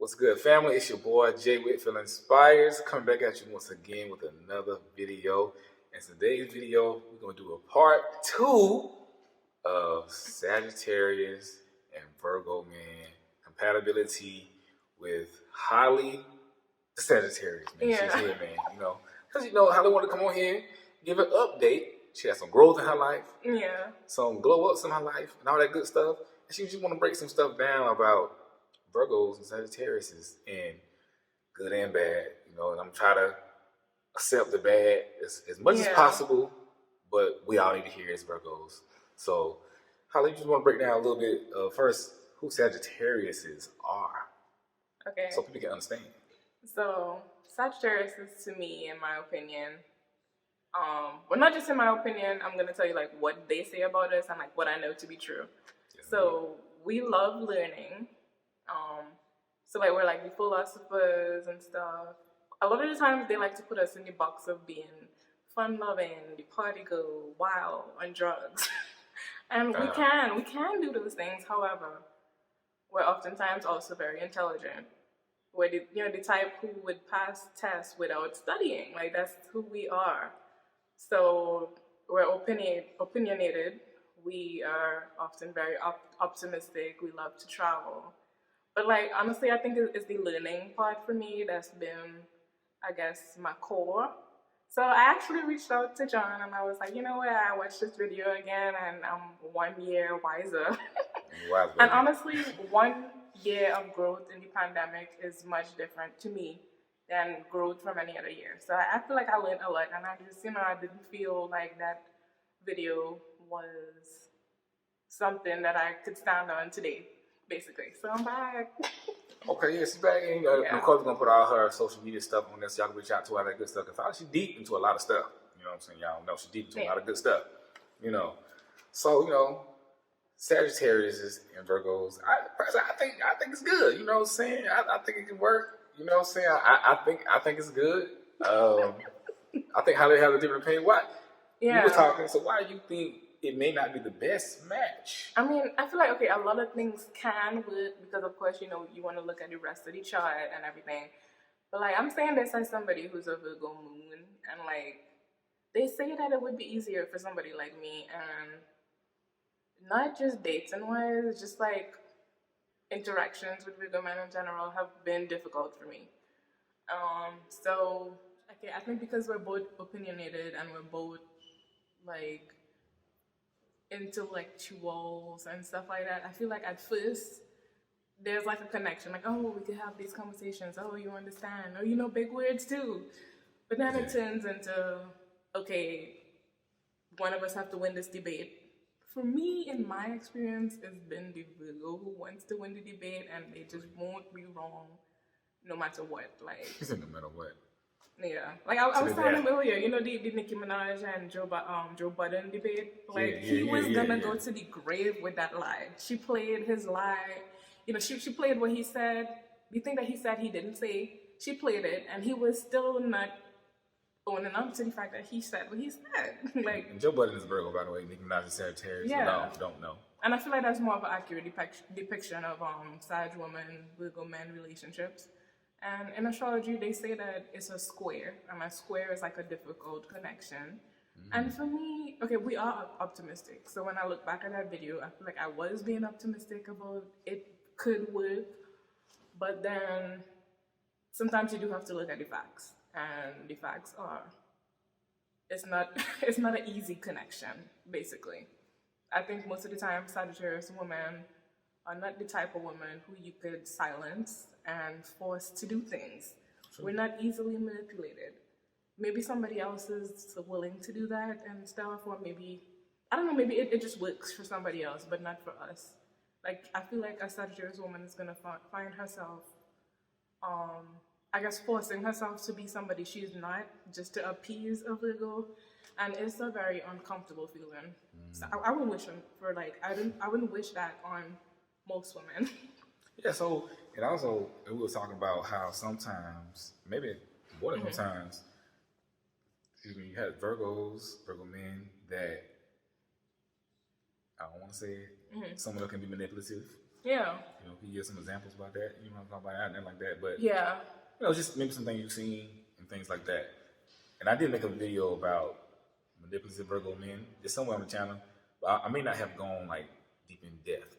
What's good, family? It's your boy Jay Whitfield Inspires, coming back at you once again with another video. And today's video, we're going to do a part 2 of Sagittarius and Virgo man compatibility with Hollie, the Sagittarius man. Yeah. She's here, man. Because Hollie wanted to come on here, give an update. She had some growth in her life, some glow ups in her life, and all that good stuff. And she just want to break some stuff down about Virgos and Sagittarius and good and bad, and I'm trying to accept the bad as much as possible, but we all need to hear as Virgos. So, Hollie, you just want to break down a little bit first who Sagittarius are. Okay. So people can understand. So, Sagittarius is, to me, in my opinion, well, not just in my opinion, I'm going to tell you, like, what they say about us and, like, what I know to be true. Yeah. So, we love learning. So like we're like the philosophers and stuff. A lot of the times they like to put us in the box of being fun-loving, the party girl, wild, on drugs. And we can do those things. However, we're oftentimes also very intelligent. We're the type who would pass tests without studying. Like that's who we are. So we're opinionated. We are often very optimistic. We love to travel. But like, honestly, I think it's the learning part for me that's been, I guess, my core. So I actually reached out to John and I was like, you know what, I watched this video again and I'm 1 year wiser. Wow, and honestly, 1 year of growth in the pandemic is much different to me than growth from any other year. So I feel like I learned a lot and I just, I didn't feel like that video was something that I could stand on today. Basically, so I'm back. Okay, yeah, she's back. And Nicole's gonna put all her social media stuff on this. Y'all can reach out to all that good stuff. Cause she's deep into a lot of stuff. You know what I'm saying? Y'all know she's deep into a lot of good stuff. So Sagittarius and Virgos. I think it's good. You know what I'm saying? I think it can work. You know what I'm saying? I think it's good. I think how they have a different opinion. You were talking. So why do you think it may not be the best match? I mean, I feel like, okay, a lot of things can work because, of course, you want to look at the rest of the chart and everything. But, like, I'm saying this as somebody who's a Virgo moon, and, like, they say that it would be easier for somebody like me, and not just dating-wise, just, like, interactions with Virgo men in general have been difficult for me. So, okay, I think because we're both opinionated and we're both, like, intellectuals and stuff like that, I feel like at first there's like a connection, like, oh, we could have these conversations, oh, you understand, oh, you know big words too, but then it turns into, okay, one of us have to win this debate. For me, in my experience, it's been the Virgo who wants to win the debate and they just won't be wrong no matter what. Like, no matter what. Yeah, like I was telling him earlier, the Nicki Minaj and Joe Budden debate. Like he was gonna go to the grave with that lie. She played his lie. She played what he said. The thing that he said he didn't say, she played it, and he was still not owning up to the fact that he said what he said. Like, and Joe Budden is Virgo, by the way. Nicki Minaj is Sagittarius. Yeah, don't know. And I feel like that's more of an accurate depiction of Sag woman Virgo men relationships. And in astrology, they say that it's a square, and a square is like a difficult connection. Mm-hmm. And for me, okay, we are optimistic. So when I look back at that video, I feel like I was being optimistic about it could work. But then sometimes you do have to look at the facts. And the facts are, it's not an easy connection, basically. I think most of the time, Sagittarius women are not the type of woman who you could silence and force to do things. Sure. We're not easily manipulated. Maybe somebody else is willing to do that and stuff, or maybe, I don't know, maybe it just works for somebody else, but not for us. Like, I feel like a Sagittarius woman is going to find herself, I guess, forcing herself to be somebody she's not, just to appease a Virgo, and it's a very uncomfortable feeling. So I wouldn't wish I wouldn't wish that on most women. Yeah, so, and also, we were talking about how sometimes, maybe more than sometimes, you had Virgo men that, I don't want to say it, some of them can be manipulative. Yeah. You know, can you give some examples about that? You know, talk about that and like that. But yeah, you know, just maybe some things you've seen and things like that. And I did make a video about manipulative Virgo men. It's somewhere on the channel, but I may not have gone like deep in depth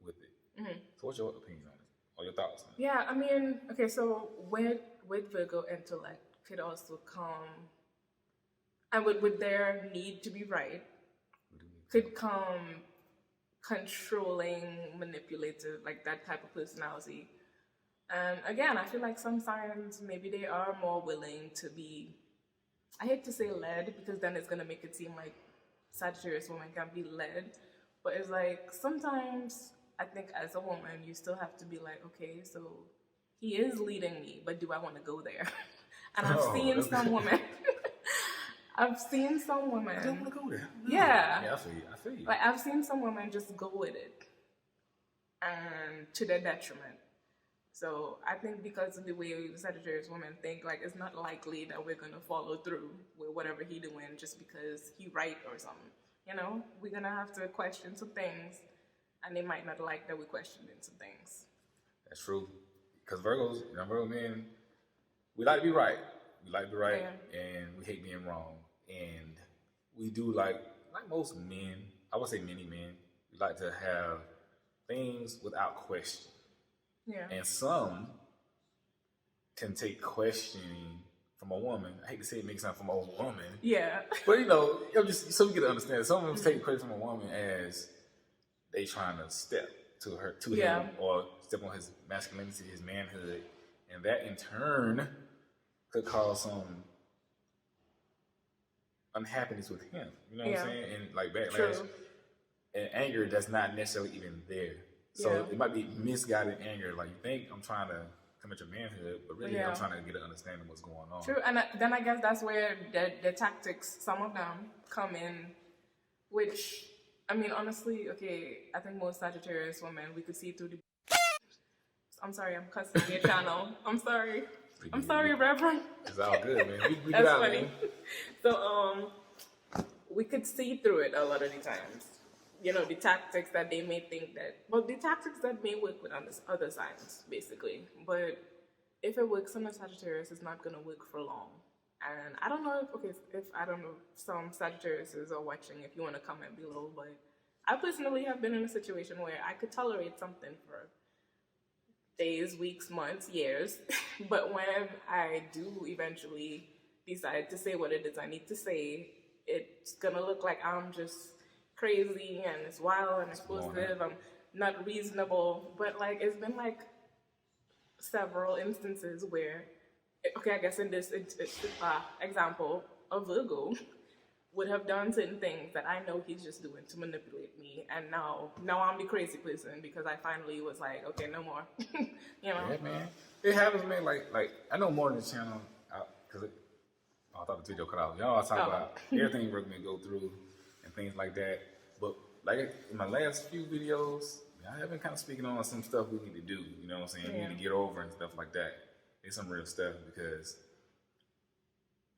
with it. Mm-hmm. So, what's your opinion on it, or your thoughts on it? Yeah, I mean, okay, so with Virgo intellect could also come, and with their need to be right, could come controlling, manipulative, like that type of personality. And again, I feel like some signs, maybe they are more willing to be, I hate to say led, because then it's going to make it seem like Sagittarius women can be led. But it's like, sometimes I think as a woman, you still have to be like, okay, so he is leading me, but do I want to go there? And I've seen some women. I've seen some women. I don't want to go there. No. Yeah. Yeah, I feel you. Like, I've seen some women just go with it, and to their detriment. So I think because of the way Sagittarius women think, like, it's not likely that we're gonna follow through with whatever he doing just because he right or something. You know, we're gonna have to question some things, and they might not like that we're questioning some things. That's true. Because Virgos, you know, Virgo men, we like to be right. We like to be right, and we hate being wrong. And we do like most men, I would say many men, we like to have things without question. Yeah. And some can take questioning from a woman. I hate to say it makes sense from a woman. Yeah. But, you know, just so you get to understand, some of them take question from a woman as they trying to step to him, or step on his masculinity, his manhood. And that in turn could cause some unhappiness with him. You know what I'm saying? And like backlash and anger that's not necessarily even there. So it might be misguided anger. Like, you think I'm trying to come at your manhood, but really I'm trying to get an understanding of what's going on. True. And then I guess that's where the tactics, some of them, come in, which, I mean, honestly, okay, I think most Sagittarius women, we could see through the... I'm sorry, I'm cussing on your channel. I'm sorry. I'm sorry, Reverend. It's all good, man. We That's out, funny. Man. So, we could see through it a lot of the times. You know, the tactics that they may think that, well, the tactics that may work with other signs, basically. But if it works on a Sagittarius, it's not going to work for long. And I don't know if I don't know, some Sagittariuses are watching, if you want to comment below, but I personally have been in a situation where I could tolerate something for days, weeks, months, years. But when I do eventually decide to say what it is I need to say, it's going to look like I'm just crazy and it's wild and explosive. I'm not reasonable. But like, it's been like several instances where, okay, I guess in this example, a Virgo would have done certain things that I know he's just doing to manipulate me, and now I'm the crazy person because I finally was like, okay, no more. You know? Yeah, man. It happens, man. Like I know more than the channel, because I thought the video cut out. Y'all talk about everything Virgo men go through and things like that. But like in my last few videos, I have been kind of speaking on some stuff we need to do. You know what I'm saying? We need to get over and stuff like that. It's some real stuff, because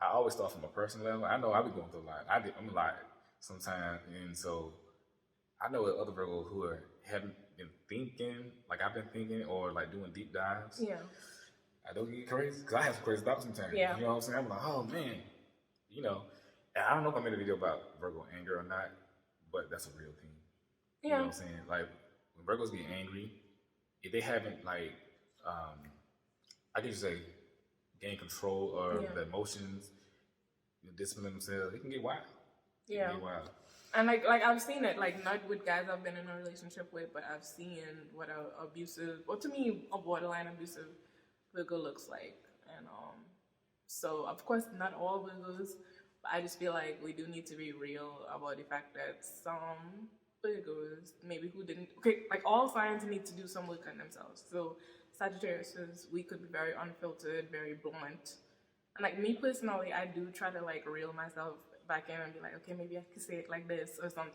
I always start from a personal level. I know I be going through a lot. I'm a lot sometimes, and so I know other Virgos who haven't been thinking like I've been thinking, or like doing deep dives. Yeah. I don't get crazy, because I have some crazy thoughts sometimes. Yeah. You know what I'm saying? I'm like, oh man, you know. And I don't know if I made a video about Virgo anger or not, but that's a real thing. You know what I'm saying? Like, when Virgos get angry, if they haven't like, I guess you say, gain control of the emotions, discipline themselves, it can get wild. Yeah. It can get wild. And like I've seen it, like not with guys I've been in a relationship with, but I've seen what a abusive, or to me, a borderline abusive Virgo looks like. And so of course not all Virgos, but I just feel like we do need to be real about the fact that some Virgos, maybe who didn't, okay, like all signs need to do some work on themselves. So Sagittarius, we could be very unfiltered, very blunt. And like me personally, I do try to like reel myself back in and be like, okay, maybe I could say it like this or something.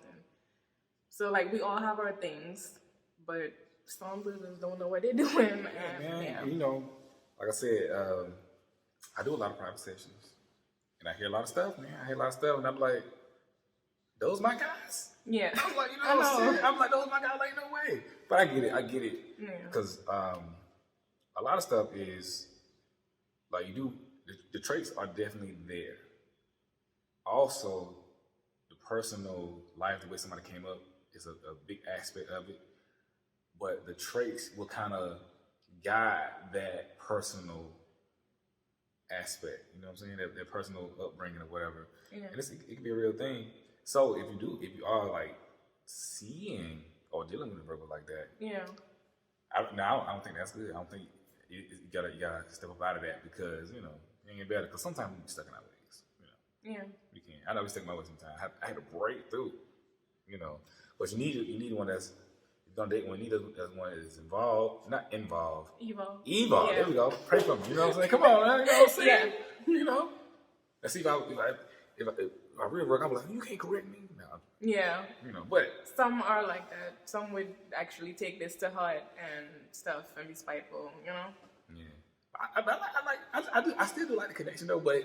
So like we all have our things, but some Virgos don't know what they're doing. And you know, like I said, I do a lot of private sessions, and I hear a lot of stuff, man. I hear a lot of stuff, and I'm like, those my guys. Yeah. I was like, you know, I'm like, those my guy, like, no way. But I get it. Because a lot of stuff is, like, the traits are definitely there. Also, the personal life, the way somebody came up, is a big aspect of it. But the traits will kind of guide that personal aspect. You know what I'm saying? That personal upbringing or whatever. Yeah. And it can be a real thing. So if you are like seeing or dealing with a Virgo like that, I don't think that's good. I don't think you gotta step up out of that because you know it ain't better. Because sometimes we be stuck in our ways. You know, we can. I know we stuck in my ways sometimes. I had to break through. You know, but you need one that's gonna date one. You need one that's involved, not involved. Evolve. Yeah. There we go. Pray for me. You know what I'm saying? Come on, man. You know what I'm saying? You know. Let's see if I real work, I'm like, you can't correct me. No. Yeah. You know, but some are like that. Some would actually take this to heart and stuff and be spiteful. You know. Yeah. I still do like the connection though, but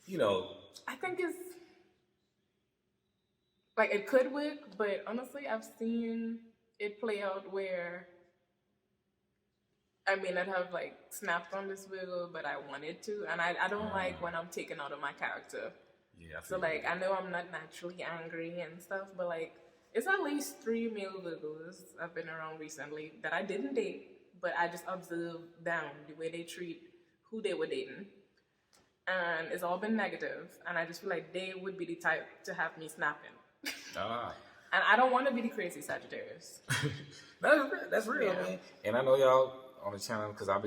you know. I think it's like it could work, but honestly, I've seen it play out where. I mean, I'd have like snapped on this Virgo, but I wanted to, and I don't like when I'm taken out of my character. Yeah. So like, I know I'm not naturally angry and stuff, but like, it's at least 3 male Virgos I've been around recently that I didn't date, but I just observed them, the way they treat who they were dating, and it's all been negative, and I just feel like they would be the type to have me snapping. And I don't want to be the crazy Sagittarius. That's real, man. And I know y'all on the channel because I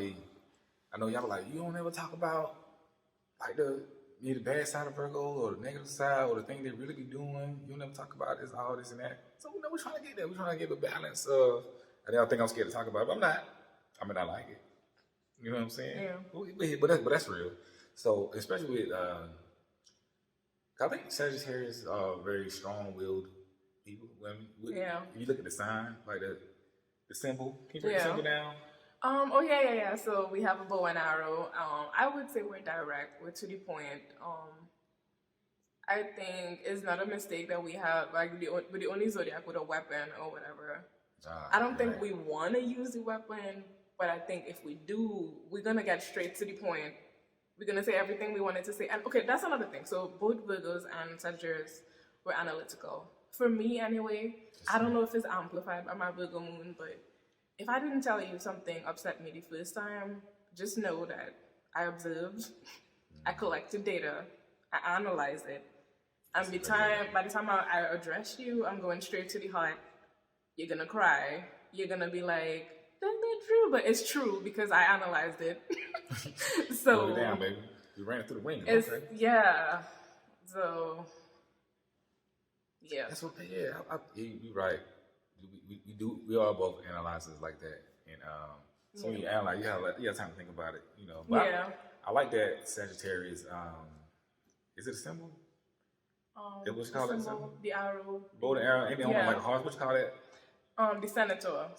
know y'all like, you don't ever talk about like the bad side of Virgo or the negative side or the thing they really be doing. You never talk about this, all this and that. So you know, we're trying to get there. We're trying to get a balance of. And I think I'm scared to talk about it, but I'm not. I mean, I like it. You know what I'm saying? Yeah. But that's real. So especially with, I think Sagittarius are very strong-willed people. Women. If you look at the sign, like the symbol. Can you break the symbol down? Oh yeah. So we have a bow and arrow. I would say we're direct. We're to the point. I think it's not a mistake that we have like we're the only zodiac with a weapon or whatever. I don't think we want to use the weapon, but I think if we do, we're gonna get straight to the point. We're gonna say everything we wanted to say. And okay, that's another thing. So both Virgos and Sagittarius were analytical. For me, anyway. I don't know if it's amplified by my Virgo moon, but if I didn't tell you something upset me the first time, just know that I observed, I collected data, I analyzed it, and by the time I address you, I'm going straight to the heart. You're gonna cry. You're gonna be like, "That's not true," but it's true because I analyzed it. So slow it down, baby. You ran it through the ringer. Okay. Yeah. So yeah. That's what. Yeah, you're right. We are both analyzers like that, and so when you analyze, you have time to think about it, you know. But I like that Sagittarius. Is it a symbol? What you call that symbol? The arrow. Bow and arrow. Ain't it like a horse? What you call that? The senator.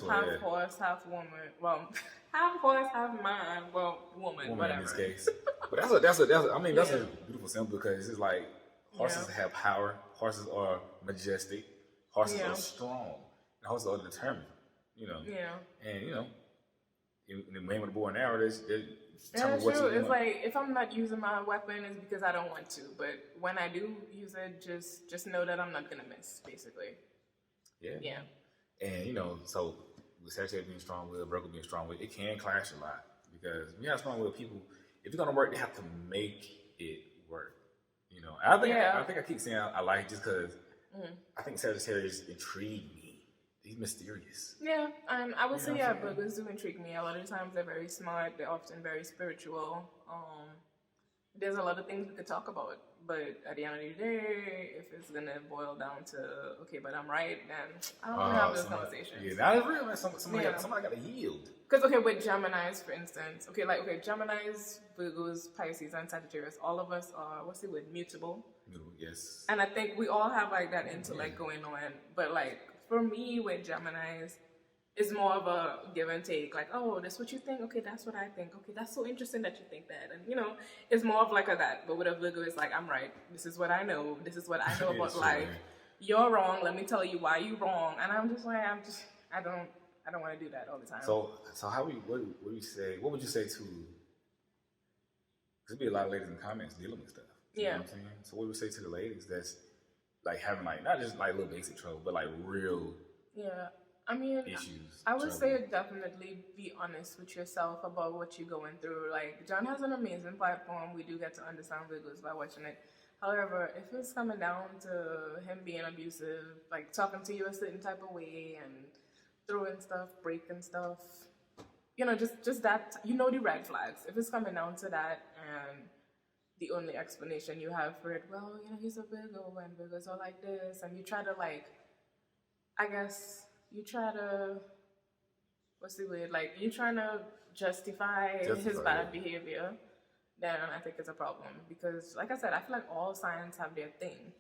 Half horse, half woman. Well, half horse, half man. Well, woman whatever. In this case. But that's a beautiful symbol because it's like horses have power. Horses are majestic. Horses are strong. And horses are determined. You know. Yeah. And you know, in the man with the bow and arrow, they tell me what you want. It's like if I'm not using my weapon, it's because I don't want to. But when I do use it, just know that I'm not gonna miss, basically. Yeah. And you know, so with Sagittarius being strong-willed, Virgo being strong-willed, it can clash a lot because when you have strong-willed people, if you're gonna work, they have to make it work. You know, I think I keep saying I like just because I think Sagittarius intrigue me. He's mysterious. Yeah, and I would say Virgos do intrigue me. A lot of times they're very smart. They're often very spiritual. There's a lot of things we could talk about, but at the end of the day, if it's gonna boil down to okay, but I'm right, then I don't want to have those conversations. Yeah, that is real. Man. Somebody got to yield. Because with Geminis, for instance, Geminis, Virgos, Pisces, and Sagittarius, all of us are mutable. Yes. And I think we all have like that intellect going on, but like for me with Geminis, it's more of a give and take. Like, oh, that's what you think. Okay, that's what I think. Okay, that's so interesting that you think that. And, you know, it's more of like that. But with a Virgo, it's like, I'm right. This is what I know. This is what I know about life. you're wrong. Let me tell you why you're wrong. And I'm just like, I don't want to do that all the time. So what would you say? What would you say to? There's be a lot of ladies in the comments dealing with stuff. You know what I'm saying? So what would you say to the ladies that's like having like not just like little basic trouble, but like real I mean, issues? I would say definitely be honest with yourself about what you're going through. Like, John has an amazing platform. We do get to understand Virgos by watching it. However, if it's coming down to him being abusive, like talking to you a certain type of way and throwing stuff, breaking stuff, you know, just that, you know, the red flags. If it's coming down to that and the only explanation you have for it, well, you know, he's a Virgo and Virgos are like this, and you try to like, I guess, you try to, what's the word, like, you're trying to justify his bad behavior, then I think it's a problem. Because, like I said, I feel like all signs have their thing.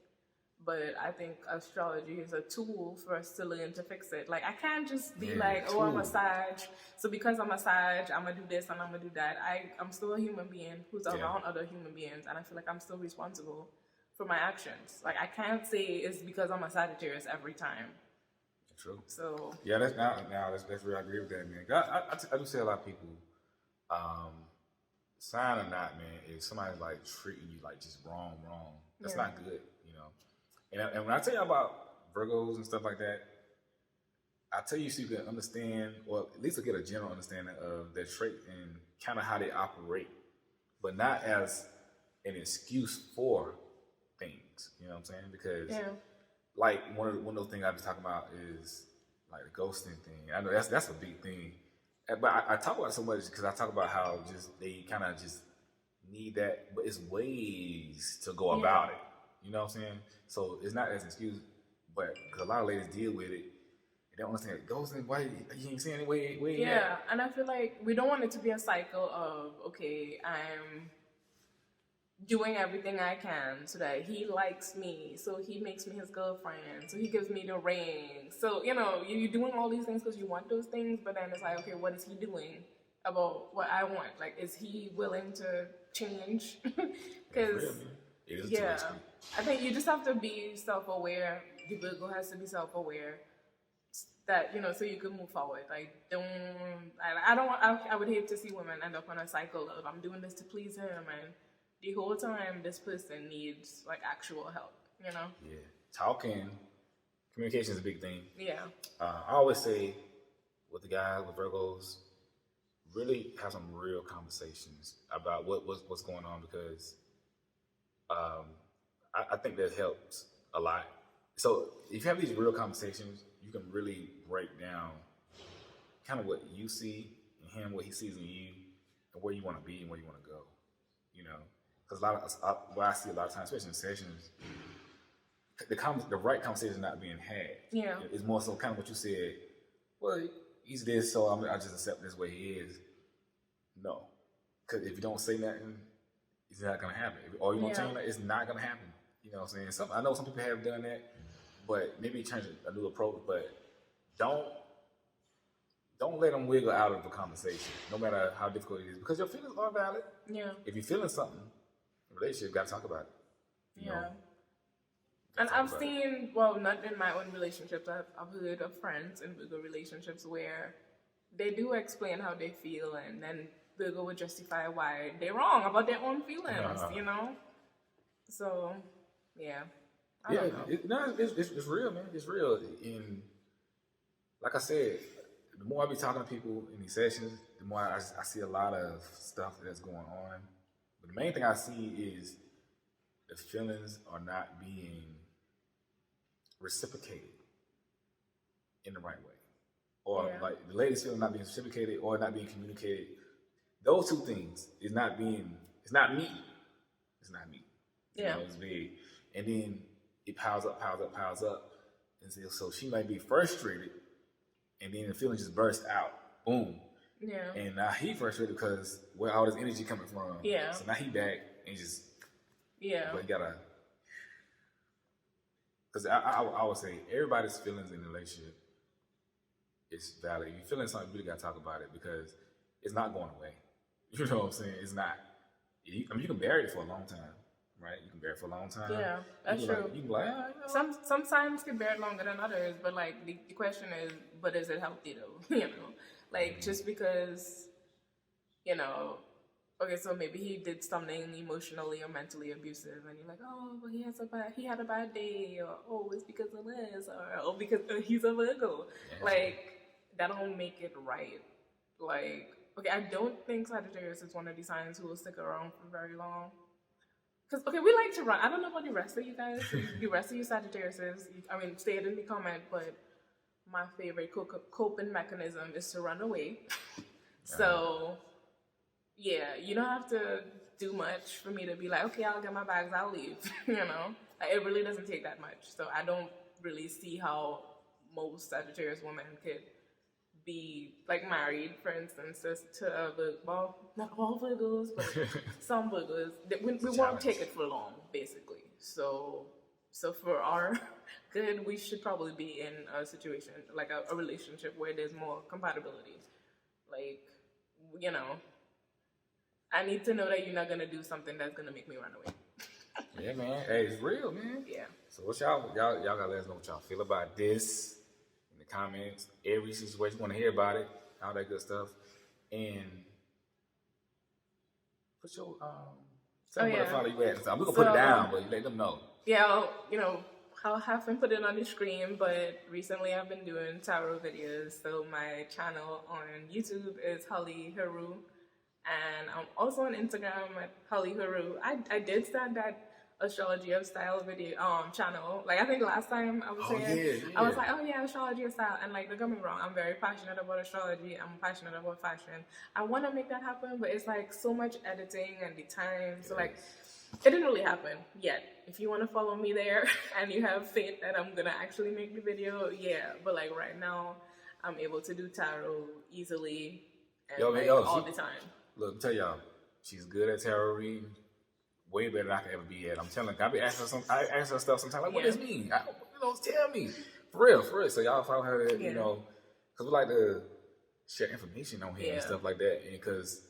But I think astrology is a tool for us to learn to fix it. Like, I can't just be oh, I'm a Sag, so because I'm a Sag, I'm going to do this and I'm going to do that. I'm still a human being who's around other human beings, and I feel like I'm still responsible for my actions. Like, I can't say it's because I'm a Sagittarius every time. True. So yeah, that's real. I agree with that, man. I do see a lot of people, sign or not, man, if somebody's like treating you like just wrong, that's not good, you know. And when I tell you about Virgos and stuff like that, I tell you so you can understand, or at least to get a general understanding of their trait and kind of how they operate, but not as an excuse for things. You know what I'm saying? Because like one of those things I was talking about is like the ghosting thing. I know that's a big thing, but I talk about it so much because I talk about how just they kind of just need that, but it's ways to go about it. You know what I'm saying? So it's not as an excuse, but because a lot of ladies deal with it, they don't understand ghosting. Why you ain't saying any way? Yeah, and I feel like we don't want it to be a cycle of, okay, I'm doing everything I can so that he likes me, so he makes me his girlfriend, so he gives me the ring. So, you know, you're doing all these things because you want those things, but then it's like, okay, what is he doing about what I want? Like, is he willing to change? Because, I think you just have to be self-aware. The Virgo has to be self-aware that, you know, so you can move forward. Like, I would hate to see women end up on a cycle of, I'm doing this to please him, and the whole time this person needs like actual help, you know? Yeah. Talking, communication is a big thing. Yeah. I always say with the guys, with Virgos, really have some real conversations about what's going on, because I think that helps a lot. So if you have these real conversations, you can really break down kind of what you see in him, what he sees in you, and where you want to be and where you want to go, you know? Because what I see a lot of times, especially in sessions, the right conversation is not being had. Yeah. It's more so kind of what you said, well, he's this, so I just accept this way he is. No. Because if you don't say nothing, it's not going to happen. Or you don't tell him that, it's not going to happen. You know what I'm saying? I know some people have done that, but maybe change a new approach, but don't let them wiggle out of the conversation, no matter how difficult it is, because your feelings are valid. Yeah. If you're feeling something, relationship, you got to talk about it. You know? And I've seen, well, not in my own relationships, I've heard of friends in Virgo relationships where they do explain how they feel, and then Virgo would justify why they're wrong about their own feelings, you know? So, yeah. I don't know. It's real, man. It's real. And like I said, the more I be talking to people in these sessions, the more I see a lot of stuff that's going on. But the main thing I see is the feelings are not being reciprocated in the right way. Or like the ladies' feeling not being reciprocated or not being communicated. Those two things it's not me. It's not me. You know, it's big. And then it piles up. And so she might be frustrated, and then the feeling just bursts out. Boom. Yeah. And now he frustrated because where all this energy coming from. Yeah. So now he back and just. Yeah. But you gotta. Because I would say everybody's feelings in a relationship is valid. If you're feeling something, you really gotta talk about it, because it's not going away. You know what I'm saying? It's not. You can bury it for a long time. right? You can bear it for a long time. Yeah, that's true. You can be like, Sometimes can bear it longer than others, but like the question is, but is it healthy though? You know, like just because, you know, okay, so maybe he did something emotionally or mentally abusive, and you're like, oh, well, he had a bad day, or oh, it's because of this, or oh, because he's a Virgo. Yeah. Like that don't make it right. Like, okay, I don't think Sagittarius is one of these signs who will stick around for very long. Because, okay, we like to run. I don't know about the rest of you guys. The rest of you Sagittariuses, I mean, say it in the comment, but my favorite coping mechanism is to run away. So, yeah, you don't have to do much for me to be like, okay, I'll get my bags, I'll leave, you know? Like, it really doesn't take that much. So I don't really see how most Sagittarius women could be like married, for instance, to a Virgo. Well, not all Virgos, but some Virgos. We won't take it for long, basically. So for our good, we should probably be in a situation like a relationship where there's more compatibility. Like, you know, I need to know that you're not gonna do something that's gonna make me run away. Yeah, man. Hey, it's real, man. Yeah. So what y'all gotta let us know what y'all feel about this. Comments, every situation, you want to hear about it, all that good stuff, and put your tell them where to follow you at. So we're gonna put it down, but you let them know. Yeah, you know, I'll have them put it on the screen. But recently, I've been doing tarot videos. So my channel on YouTube is Hollie C, and I'm also on Instagram at Hollie C. I did start that astrology of style video channel. Like I think last time I was saying, I was like, oh yeah, astrology of style, and like don't get me wrong, I'm very passionate about astrology. I'm passionate about fashion. I want to make that happen, but it's like so much editing and the time. So like, it didn't really happen yet. If you want to follow me there and you have faith that I'm gonna actually make the video, yeah. But like right now, I'm able to do tarot easily and all the time. Look, tell y'all, she's good at tarot reading. Way better than I could ever be at. I'm telling you, I be asking her stuff sometimes. Like, what does this mean? Tell me. For real. So y'all follow her, you know, because we like to share information on here and stuff like that. And because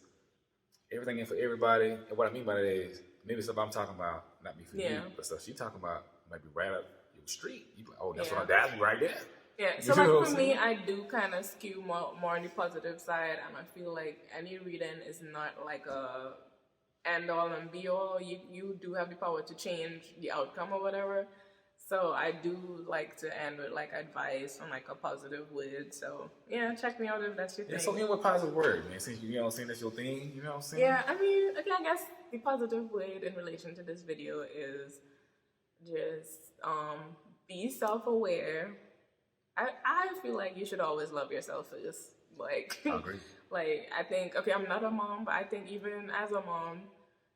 everything ain't for everybody. And what I mean by that is, maybe stuff I'm talking about, not be for you, but stuff she talking about might be right up your street. You be like, oh, that's that's right there. Yeah, so like for me, I do kind of skew more on the positive side. And I feel like any reading is not like a end all and be all. You do have the power to change the outcome or whatever. So I do like to end with like advice on like a positive word. So yeah, check me out if that's your thing. So end with positive word, man. Since you know what I'm saying, that's your thing. You know what I'm saying? Yeah, I mean, okay, I guess the positive word in relation to this video is just be self-aware. I feel like you should always love yourself first. Like, I agree. Like, I think, okay, I'm not a mom, but I think even as a mom,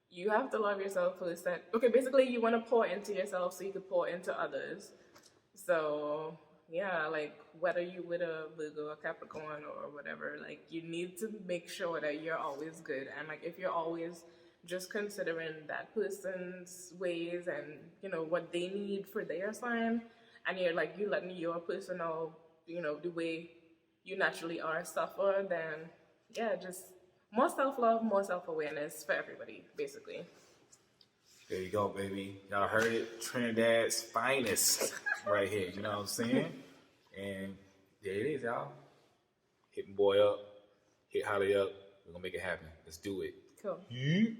you have to love yourself first. Okay, basically, you want to pour into yourself so you can pour into others. So, yeah, like, whether you with a Virgo or Capricorn or whatever, like, you need to make sure that you're always good. And, like, if you're always just considering that person's ways and, you know, what they need for their sign, and you're, like, you letting your personal, you know, the way you naturally are suffer, then yeah, just more self-love, more self-awareness for everybody, basically. There you go, baby. Y'all heard it. Trinidad's finest right here. You know what I'm saying? And there it is, y'all. Hit boy up. Hit Hollie up. We're going to make it happen. Let's do it. Cool. Yeah.